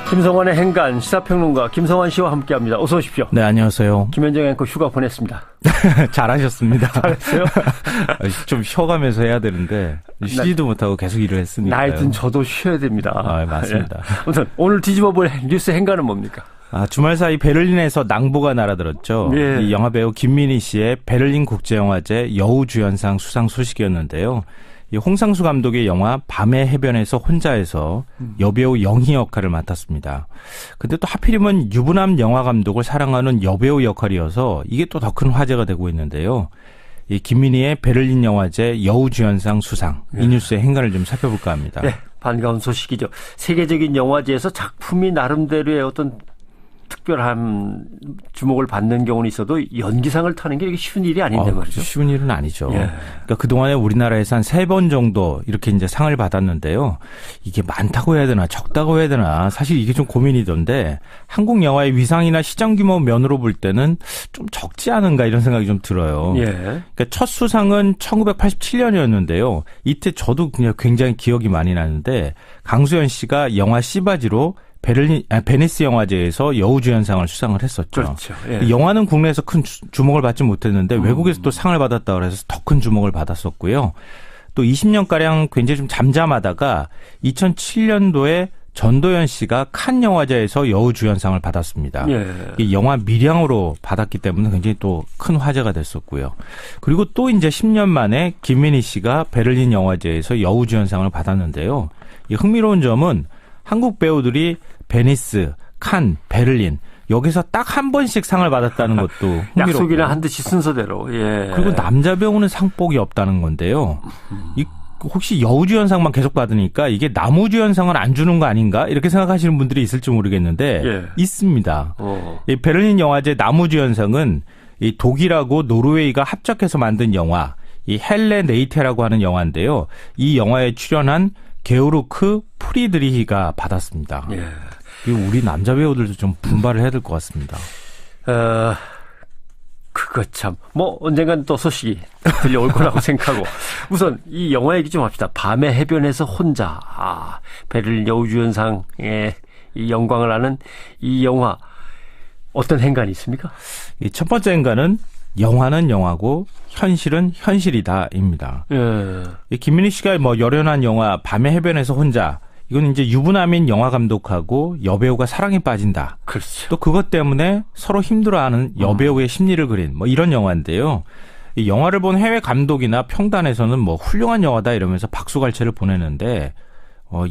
김성환의 행간 시사평론가 김성환 씨와 함께합니다. 어서 오십시오. 네, 안녕하세요. 김현정 앵커 휴가 보냈습니다. 잘하셨습니다. 잘했어요? 좀 쉬어가면서 해야 되는데 쉬지도 못하고 계속 일을 했으니까. 나이 든 저도 쉬어야 됩니다. 맞습니다. 예. 아무튼 오늘 뒤집어볼 뉴스 행간은 뭡니까? 주말 사이 베를린에서 낭보가 날아들었죠. 예. 이 영화배우 김민희 씨의 베를린 국제영화제 여우주연상 수상 소식이었는데요. 이 홍상수 감독의 영화 밤의 해변에서 혼자에서 여배우 영희 역할을 맡았습니다. 근데 또 하필이면 유부남 영화 감독을 사랑하는 여배우 역할이어서 이게 또 더 큰 화제가 되고 있는데요. 이 김민희의 베를린 영화제 여우주연상 수상, 이 뉴스의 행간을 좀 살펴볼까 합니다. 네, 반가운 소식이죠. 세계적인 영화제에서 작품이 나름대로의 어떤 특별한 주목을 받는 경우는 있어도 연기상을 타는 게 쉬운 일이 아닌데 말이죠. 쉬운 일은 아니죠. 예. 그러니까 그동안에 우리나라에서 한 3번 정도 이렇게 이제 상을 받았는데요. 이게 많다고 해야 되나 적다고 해야 되나 사실 이게 좀 고민이던데 한국 영화의 위상이나 시장 규모 면으로 볼 때는 좀 적지 않은가 이런 생각이 좀 들어요. 예. 그러니까 첫 수상은 1987년이었는데요. 이때 저도 그냥 굉장히 기억이 많이 나는데 강수연 씨가 영화 씨바지로 베니스 영화제에서 여우주연상을 수상을 했었죠. 그렇죠. 예. 영화는 국내에서 큰 주목을 받지 못했는데 외국에서 또 상을 받았다고 해서 더 큰 주목을 받았었고요. 또 20년가량 굉장히 좀 잠잠하다가 2007년도에 전도연 씨가 칸 영화제에서 여우주연상을 받았습니다. 예. 이 영화 미량으로 받았기 때문에 굉장히 또 큰 화제가 됐었고요. 그리고 또 이제 10년 만에 김민희 씨가 베를린 영화제에서 여우주연상을 받았는데요. 이 흥미로운 점은 한국 배우들이 베니스, 칸, 베를린 여기서 딱 한 번씩 상을 받았다는 것도 흥미롭고. 약속이나 한 듯이 순서대로. 예. 그리고 남자 배우는 상복이 없다는 건데요. 혹시 여우주연상만 계속 받으니까 이게 남우주연상을 안 주는 거 아닌가 이렇게 생각하시는 분들이 있을지 모르겠는데 예. 있습니다. 이 베를린 영화제 남우주연상은 이 독일하고 노르웨이가 합작해서 만든 영화 이 헬레 네이테라고 하는 영화인데요. 이 영화에 출연한 게오르크 프리드리히가 받았습니다. 예. 우리 남자 배우들도 좀 분발을 해야 될 것 같습니다. 그거 참, 언젠간 또 소식이 들려올 거라고 생각하고. 우선, 이 영화 얘기 좀 합시다. 밤의 해변에서 혼자. 베를린 여우주연상의 이 영광을 아는 이 영화. 어떤 행간이 있습니까? 이 첫 번째 행간은 영화는 영화고 현실은 현실이다입니다. 이 김민희 씨가 열연한 영화 밤의 해변에서 혼자 이건 이제 유부남인 영화 감독하고 여배우가 사랑에 빠진다. 그렇죠. 또 그것 때문에 서로 힘들어하는 여배우의 심리를 그린 이런 영화인데요. 이 영화를 본 해외 감독이나 평단에서는 훌륭한 영화다 이러면서 박수갈채를 보내는데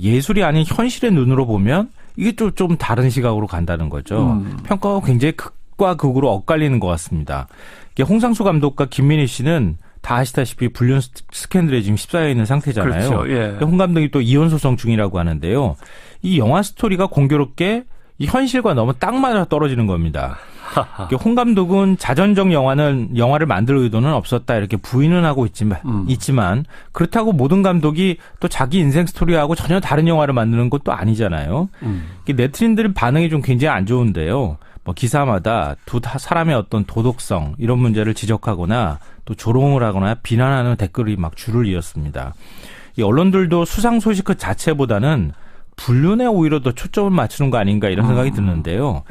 예술이 아닌 현실의 눈으로 보면 이게 좀 다른 시각으로 간다는 거죠. 평가가 굉장히 극과 극으로 엇갈리는 것 같습니다. 홍상수 감독과 김민희 씨는 다 아시다시피 불륜 스캔들에 지금 휩싸여 있는 상태잖아요. 그렇죠. 예. 홍 감독이 또 이혼 소송 중이라고 하는데요. 이 영화 스토리가 공교롭게 이 현실과 너무 딱 맞아 떨어지는 겁니다. 홍 감독은 자전적 영화를 만들 의도는 없었다 이렇게 부인은 하고 있지만 그렇다고 모든 감독이 또 자기 인생 스토리하고 전혀 다른 영화를 만드는 것도 아니잖아요. 네티즌들의 반응이 좀 굉장히 안 좋은데요. 기사마다 두 사람의 어떤 도덕성 이런 문제를 지적하거나 또 조롱을 하거나 비난하는 댓글이 막 줄을 이었습니다. 이 언론들도 수상 소식 그 자체보다는 불륜에 오히려 더 초점을 맞추는 거 아닌가 이런 생각이 드는데요.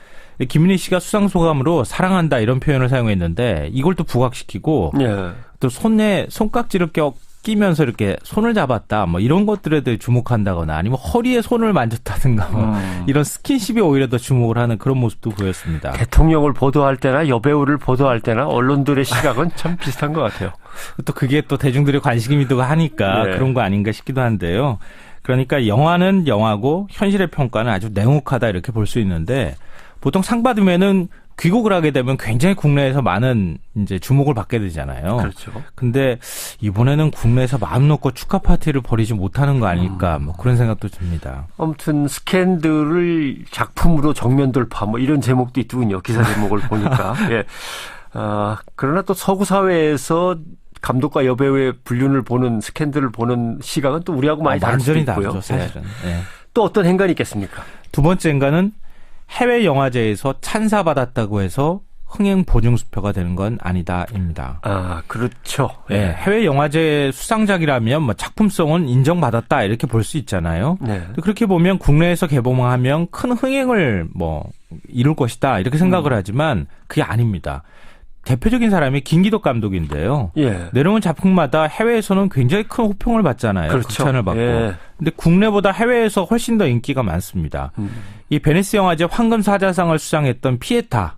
김민희 씨가 수상 소감으로 사랑한다 이런 표현을 사용했는데 이걸 또 부각시키고 예. 또 손깍지를 끼면서 이렇게 손을 잡았다 이런 것들에 대해 주목한다거나 아니면 허리에 손을 만졌다든가 이런 스킨십이 오히려 더 주목을 하는 그런 모습도 보였습니다. 대통령을 보도할 때나 여배우를 보도할 때나 언론들의 시각은 참 비슷한 것 같아요. 또 그게 또 대중들의 관심이기도 하니까 네. 그런 거 아닌가 싶기도 한데요. 그러니까 영화는 영화고 현실의 평가는 아주 냉혹하다 이렇게 볼 수 있는데 보통 상 받으면은 귀국을 하게 되면 굉장히 국내에서 많은 이제 주목을 받게 되잖아요. 그렇죠. 근데 이번에는 국내에서 마음 놓고 축하 파티를 벌이지 못하는 거 아닐까 그런 생각도 듭니다. 아무튼 스캔들을 작품으로 정면 돌파 이런 제목도 있더군요. 기사 제목을 보니까. 예. 그러나 또 서구 사회에서 감독과 여배우의 불륜을 보는 스캔들을 보는 시각은 또 우리하고 많이 다를 수도 있고요. 다르죠, 사실은. 네. 또 어떤 행간이 있겠습니까? 두 번째 행간은 해외 영화제에서 찬사받았다고 해서 흥행 보증수표가 되는 건 아니다입니다. 아, 그렇죠. 네, 해외 영화제 수상작이라면 뭐 작품성은 인정받았다 이렇게 볼 수 있잖아요. 네. 그렇게 보면 국내에서 개봉하면 큰 흥행을 뭐 이룰 것이다 이렇게 생각을 하지만 그게 아닙니다. 대표적인 사람이 김기덕 감독인데요. 예. 내려온 작품마다 해외에서는 굉장히 큰 호평을 받잖아요. 그렇죠. 극찬을 받고. 예. 근데 국내보다 해외에서 훨씬 더 인기가 많습니다. 이 베니스 영화제 황금 사자상을 수상했던 피에타.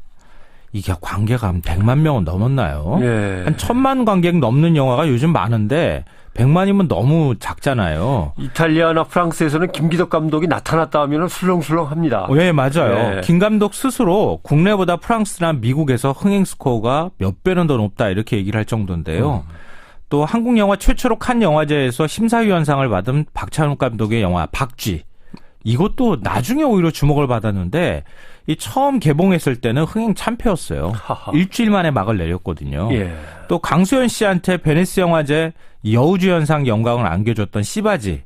이게 관객가 한 100만 명은 넘었나요? 예. 한 1000만 관객 넘는 영화가 요즘 많은데 100만이면 너무 작잖아요. 이탈리아나 프랑스에서는 김기덕 감독이 나타났다 하면 술렁술렁합니다. 네, 맞아요. 예. 김 감독 스스로 국내보다 프랑스나 미국에서 흥행 스코어가 몇 배는 더 높다 이렇게 얘기를 할 정도인데요. 또 한국 영화 최초로 칸 영화제에서 심사위원상을 받은 박찬욱 감독의 영화 박쥐. 이것도 나중에 오히려 주목을 받았는데 이 처음 개봉했을 때는 흥행 참패였어요. 하하. 일주일 만에 막을 내렸거든요. 예. 또 강수현 씨한테 베니스 영화제 여우주연상 영광을 안겨줬던 씨바지.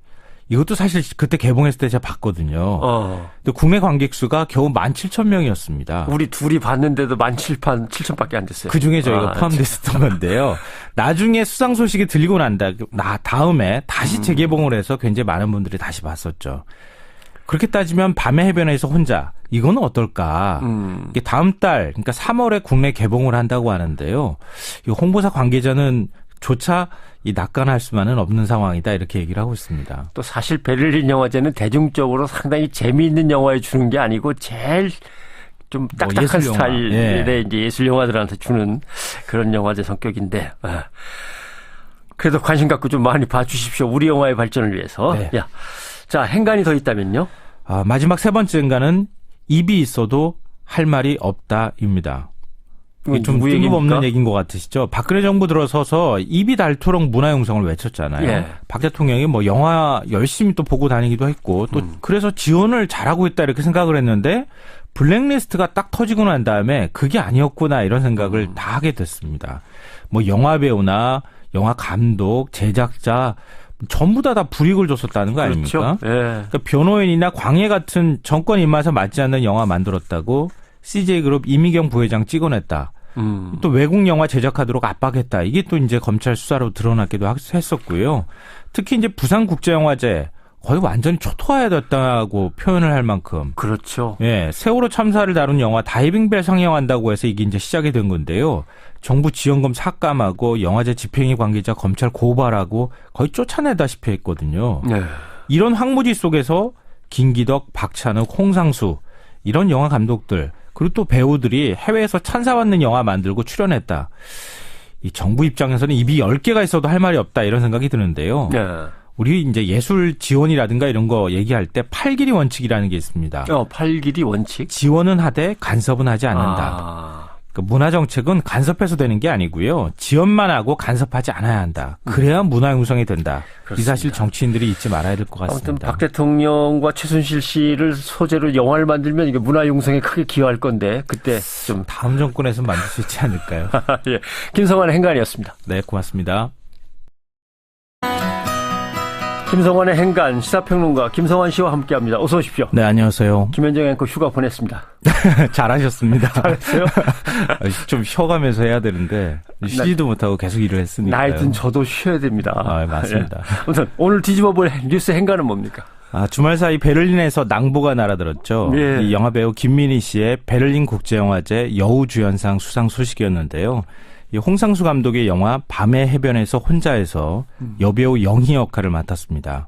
이것도 사실 그때 개봉했을 때 제가 봤거든요. 근데 국내 관객 수가 겨우 17,000명이었습니다. 우리 둘이 봤는데도 17,000밖에 안 됐어요. 그중에 저희가 포함됐었던 건데요. 나중에 수상 소식이 들리고 난 다음에 다시 재개봉을 해서 굉장히 많은 분들이 다시 봤었죠. 그렇게 따지면 밤의 해변에서 혼자 이거는 어떨까? 이게 다음 달 그러니까 3월에 국내 개봉을 한다고 하는데요. 이 홍보사 관계자는 조차 이 낙관할 수만은 없는 상황이다 이렇게 얘기를 하고 있습니다. 또 사실 베를린 영화제는 대중적으로 상당히 재미있는 영화에 주는 게 아니고 제일 좀 딱딱한 예술 영화. 스타일의 이제 예술 영화들한테 주는 그런 영화제 성격인데 그래도 관심 갖고 좀 많이 봐주십시오. 우리 영화의 발전을 위해서. 네. 야, 자 행간이 더 있다면요? 마지막 세 번째 행간은 입이 있어도 할 말이 없다입니다. 좀 뜬금없는 얘기인 것 같으시죠? 박근혜 정부 들어서서 입이 닳도록 문화융성을 외쳤잖아요. 예. 박 대통령이 뭐 영화 열심히 또 보고 다니기도 했고 또 그래서 지원을 잘하고 있다 이렇게 생각을 했는데 블랙리스트가 딱 터지고 난 다음에 그게 아니었구나 이런 생각을 다 하게 됐습니다. 뭐 영화 배우나 영화 감독, 제작자 전부 다 불이익을 줬었다는 거 아닙니까? 그렇죠. 예. 그러니까 변호인이나 광해 같은 정권 입맛에 맞지 않는 영화 만들었다고 CJ그룹 이미경 부회장 찍어냈다. 또 외국 영화 제작하도록 압박했다. 이게 또 이제 검찰 수사로 드러나기도 했었고요. 특히 이제 부산국제영화제 거의 완전히 초토화됐다고 표현을 할 만큼. 그렇죠. 예, 세월호 참사를 다룬 영화 다이빙벨 상영한다고 해서 이게 이제 시작이 된 건데요. 정부 지원금 삭감하고 영화제 집행위 관계자 검찰 고발하고 거의 쫓아내다시피 했거든요. 네. 이런 황무지 속에서 김기덕, 박찬욱, 홍상수 이런 영화 감독들 그리고 또 배우들이 해외에서 찬사받는 영화 만들고 출연했다. 이 정부 입장에서는 입이 10개가 있어도 할 말이 없다 이런 생각이 드는데요. 네. 우리 이제 예술 지원이라든가 이런 거 얘기할 때 팔길이 원칙이라는 게 있습니다. 팔길이 원칙? 지원은 하되 간섭은 하지 않는다. 그러니까 문화정책은 간섭해서 되는 게 아니고요. 지원만 하고 간섭하지 않아야 한다. 그래야 문화융성이 된다. 그렇습니다. 이 사실 정치인들이 잊지 말아야 될 것 같습니다. 아무튼 박 대통령과 최순실 씨를 소재로 영화를 만들면 이게 문화융성에 크게 기여할 건데 그때 좀 다음 정권에서 만들 수 있지 않을까요? 예. 김성환의 행간이었습니다. 네, 고맙습니다. 김성환의 행간 시사평론가 김성환 씨와 함께합니다. 어서 오십시오. 네, 안녕하세요. 김현정 앵커 휴가 보냈습니다. 잘하셨습니다. 잘했어요? 좀 쉬어가면서 해야 되는데 쉬지도 못하고 계속 일을 했으니까요. 나이 든 저도 쉬어야 됩니다. 맞습니다. 예. 아무튼 오늘 뒤집어볼 뉴스 행간은 뭡니까? 주말 사이 베를린에서 낭보가 날아들었죠. 예. 이 영화배우 김민희 씨의 베를린 국제영화제 여우주연상 수상 소식이었는데요. 이 홍상수 감독의 영화 밤의 해변에서 혼자에서 여배우 영희 역할을 맡았습니다.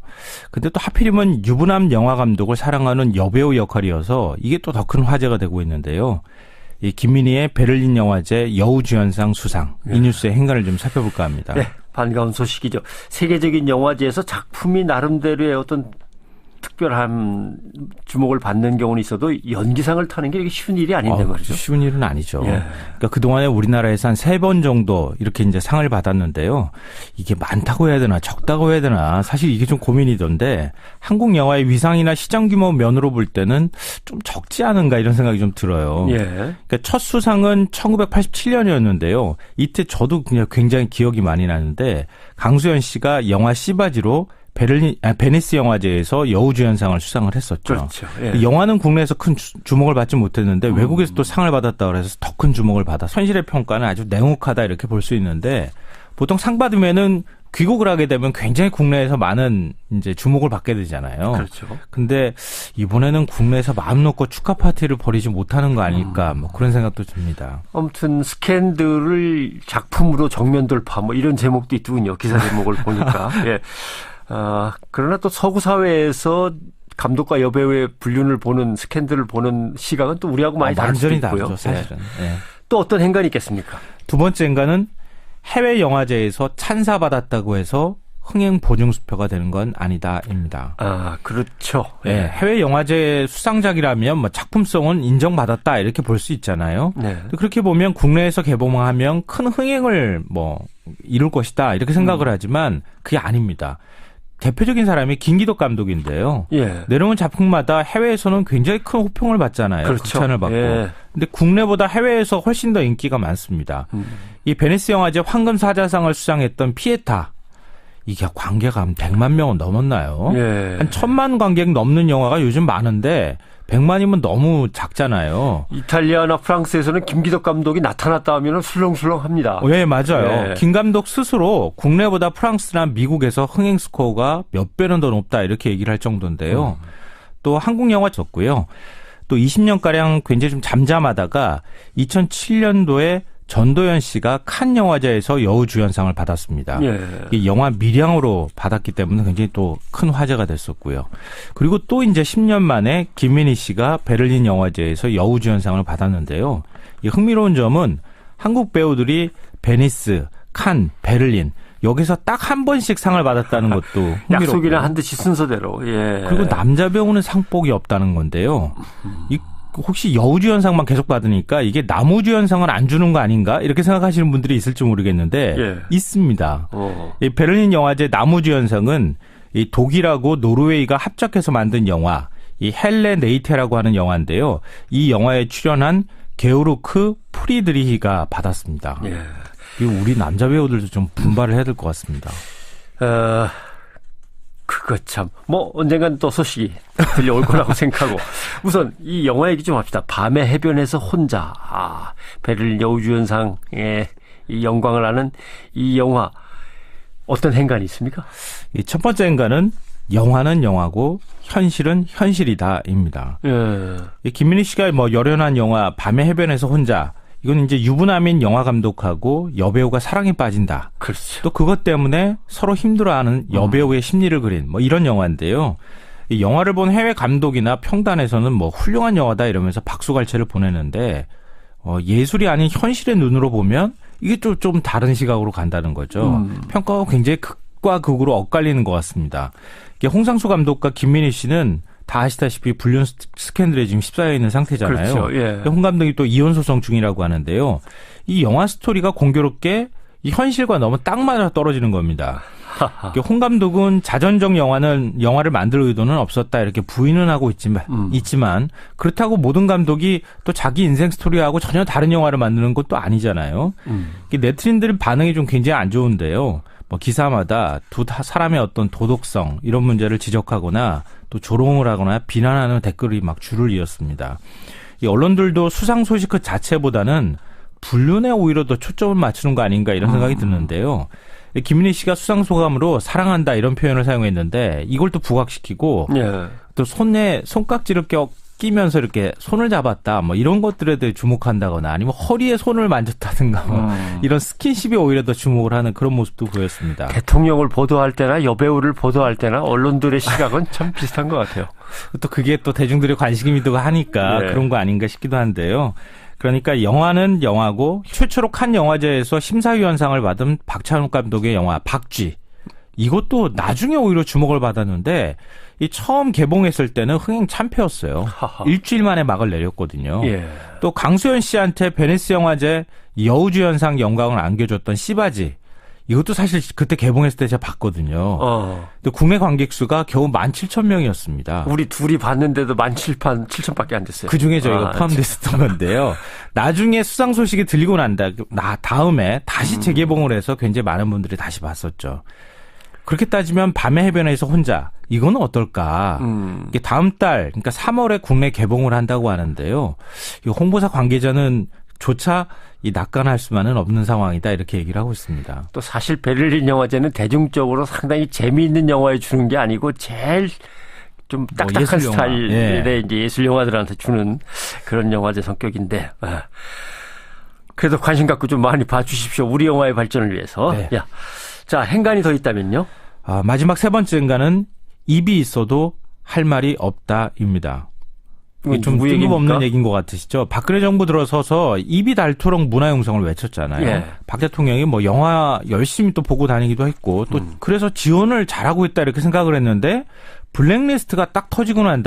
근데 또 하필이면 유부남 영화 감독을 사랑하는 여배우 역할이어서 이게 또 더 큰 화제가 되고 있는데요. 이 김민희의 베를린 영화제 여우주연상 수상 이 뉴스의 행간을 좀 살펴볼까 합니다. 네, 반가운 소식이죠. 세계적인 영화제에서 작품이 나름대로의 어떤 특별한 주목을 받는 경우는 있어도 연기상을 타는 게 쉬운 일이 아닌데 말이죠. 쉬운 일은 아니죠. 예. 그러니까 그동안에 우리나라에서 한 3번 정도 이렇게 이제 상을 받았는데요. 이게 많다고 해야 되나 적다고 해야 되나 사실 이게 좀 고민이던데 한국 영화의 위상이나 시장 규모 면으로 볼 때는 좀 적지 않은가 이런 생각이 좀 들어요. 예. 그러니까 첫 수상은 1987년이었는데요. 이때 저도 그냥 굉장히 기억이 많이 나는데 강수현 씨가 영화 씨바지로 베니스 영화제에서 여우주연상을 수상을 했었죠. 그렇죠. 예. 영화는 국내에서 큰 주목을 받지 못했는데 외국에서 또 상을 받았다 그래서 더 큰 주목을 받아 현실의 평가는 아주 냉혹하다 이렇게 볼 수 있는데 보통 상 받으면은 귀국을 하게 되면 굉장히 국내에서 많은 이제 주목을 받게 되잖아요. 그렇죠. 근데 이번에는 국내에서 마음 놓고 축하 파티를 벌이지 못하는 거 아닐까 뭐 그런 생각도 듭니다. 아무튼 스캔들을 작품으로 정면 돌파 뭐 이런 제목도 있더군요. 기사 제목을 보니까. 예. 그러나 또 서구 사회에서 감독과 여배우의 불륜을 보는 스캔들을 보는 시각은 또 우리하고 많이 다를 수도 있고요. 다르죠, 사실은. 예. 예. 또 어떤 행간이 있겠습니까? 두 번째 행간은 해외 영화제에서 찬사받았다고 해서 흥행 보증수표가 되는 건 아니다입니다. 그렇죠. 네, 해외 영화제 수상작이라면 뭐 작품성은 인정받았다 이렇게 볼 수 있잖아요. 네. 그렇게 보면 국내에서 개봉하면 큰 흥행을 뭐 이룰 것이다 이렇게 생각을 하지만 그게 아닙니다. 대표적인 사람이 김기덕 감독인데요. 예. 내려온 작품마다 해외에서는 굉장히 큰 호평을 받잖아요. 그렇죠. 극찬을 받고. 예. 근데 국내보다 해외에서 훨씬 더 인기가 많습니다. 이 베니스 영화제 황금 사자상을 수상했던 피에타. 이게 관객가 한 100만 명은 넘었나요? 예. 한 1000만 관객 넘는 영화가 요즘 많은데 100만이면 너무 작잖아요. 이탈리아나 프랑스에서는 김기덕 감독이 나타났다 하면 술렁술렁합니다. 네, 맞아요. 네. 김 감독 스스로 국내보다 프랑스나 미국에서 흥행 스코어가 몇 배는 더 높다 이렇게 얘기를 할 정도인데요. 또 한국 영화 졌고요. 또 20년가량 굉장히 좀 잠잠하다가 2007년도에 전도연 씨가 칸 영화제에서 여우주연상을 받았습니다. 예. 이 영화 밀양으로 받았기 때문에 굉장히 또 큰 화제가 됐었고요. 그리고 또 이제 10년 만에 김민희 씨가 베를린 영화제에서 여우주연상을 받았는데요. 이 흥미로운 점은 한국 배우들이 베니스, 칸, 베를린 여기서 딱 한 번씩 상을 받았다는 것도 흥미롭고. 약속이나 한 듯이 순서대로. 예. 그리고 남자 배우는 상복이 없다는 건데요. 혹시 여우주연상만 계속 받으니까 이게 남우주연상은 안 주는 거 아닌가? 이렇게 생각하시는 분들이 있을지 모르겠는데 예. 있습니다. 이 베를린 영화제 남우주연상은 이 독일하고 노르웨이가 합작해서 만든 영화 이 헬레 네이테라고 하는 영화인데요. 이 영화에 출연한 게오르크 프리드리히가 받았습니다. 예. 이거 우리 남자 배우들도 좀 분발을 해야 될 것 같습니다. 그거 참, 언젠간 또 소식이 들려올 거라고 생각하고. 우선, 이 영화 얘기 좀 합시다. 밤의 해변에서 혼자. 베를린 여우주연상의 이 영광을 아는 이 영화. 어떤 행간이 있습니까? 이 첫 번째 행간은 영화는 영화고 현실은 현실이다입니다. 이 김민희 씨가 열연한 영화 밤의 해변에서 혼자. 이건 이제 유부남인 영화 감독하고 여배우가 사랑에 빠진다. 그렇죠. 또 그것 때문에 서로 힘들어하는 여배우의 심리를 그린 이런 영화인데요. 이 영화를 본 해외 감독이나 평단에서는 훌륭한 영화다 이러면서 박수갈채를 보내는데 예술이 아닌 현실의 눈으로 보면 이게 좀 다른 시각으로 간다는 거죠. 평가가 굉장히 극과 극으로 엇갈리는 것 같습니다. 이게 홍상수 감독과 김민희 씨는 다 아시다시피 불륜 스캔들에 지금 휩싸여 있는 상태잖아요. 그렇죠. 예. 홍 감독이 또 이혼 소송 중이라고 하는데요. 이 영화 스토리가 공교롭게 이 현실과 너무 딱 맞아 떨어지는 겁니다. 홍 감독은 자전적 영화를 만들 의도는 없었다 이렇게 부인은 하고 있지만 그렇다고 모든 감독이 또 자기 인생 스토리하고 전혀 다른 영화를 만드는 것도 아니잖아요. 네티즌들의 반응이 좀 굉장히 안 좋은데요. 기사마다 두 사람의 어떤 도덕성 이런 문제를 지적하거나 또 조롱을 하거나 비난하는 댓글이 막 줄을 이었습니다. 이 언론들도 수상 소식 그 자체보다는 불륜에 오히려 더 초점을 맞추는 거 아닌가 이런 생각이 드는데요. 김민희 씨가 수상 소감으로 사랑한다 이런 표현을 사용했는데 이걸 또 부각시키고 예. 또 손에 손깍지를 끼면서 이렇게 손을 잡았다 이런 것들에 대해 주목한다거나 아니면 허리에 손을 만졌다든가 이런 스킨십이 오히려 더 주목을 하는 그런 모습도 보였습니다. 대통령을 보도할 때나 여배우를 보도할 때나 언론들의 시각은 참 비슷한 것 같아요. 또 그게 또 대중들의 관심이기도 하니까 네. 그런 거 아닌가 싶기도 한데요. 그러니까 영화는 영화고 최초로 칸 영화제에서 심사위원상을 받은 박찬욱 감독의 영화 박쥐. 이것도 나중에 오히려 주목을 받았는데 이 처음 개봉했을 때는 흥행 참패였어요. 일주일 만에 막을 내렸거든요. 예. 또 강수연 씨한테 베니스 영화제 여우주연상 영광을 안겨줬던 씨바지. 이것도 사실 그때 개봉했을 때 제가 봤거든요. 근데 국내 관객 수가 겨우 17,000명이었습니다. 우리 둘이 봤는데도 17,000밖에 안 됐어요. 그중에 저희가 포함됐었던 건데요. 나중에 수상 소식이 들리고 다음에 다시 재개봉을 해서 굉장히 많은 분들이 다시 봤었죠. 그렇게 따지면 밤의 해변에서 혼자 이거는 어떨까? 이게 다음 달 그러니까 3월에 국내 개봉을 한다고 하는데요. 이 홍보사 관계자는 조차 이 낙관할 수만은 없는 상황이다 이렇게 얘기를 하고 있습니다. 또 사실 베를린 영화제는 대중적으로 상당히 재미있는 영화에 주는 게 아니고 제일 좀 딱딱한 스타일의 이제 예술 영화들한테 주는 그런 영화제 성격인데 그래도 관심 갖고 좀 많이 봐주십시오. 우리 영화의 발전을 위해서. 네. 야, 자 행간이 더 있다면요? 마지막 세 번째 행간은 입이 있어도 할 말이 없다입니다. 이게 좀 뜬금없는 얘기인 것 같으시죠? 박근혜 정부 들어서서 입이 닳도록 문화융성을 외쳤잖아요. 예. 박 대통령이 뭐 영화 열심히 또 보고 다니기도 했고 또 그래서 지원을 잘하고 있다 이렇게 생각을 했는데 블랙리스트가 딱 터지고 난 다음에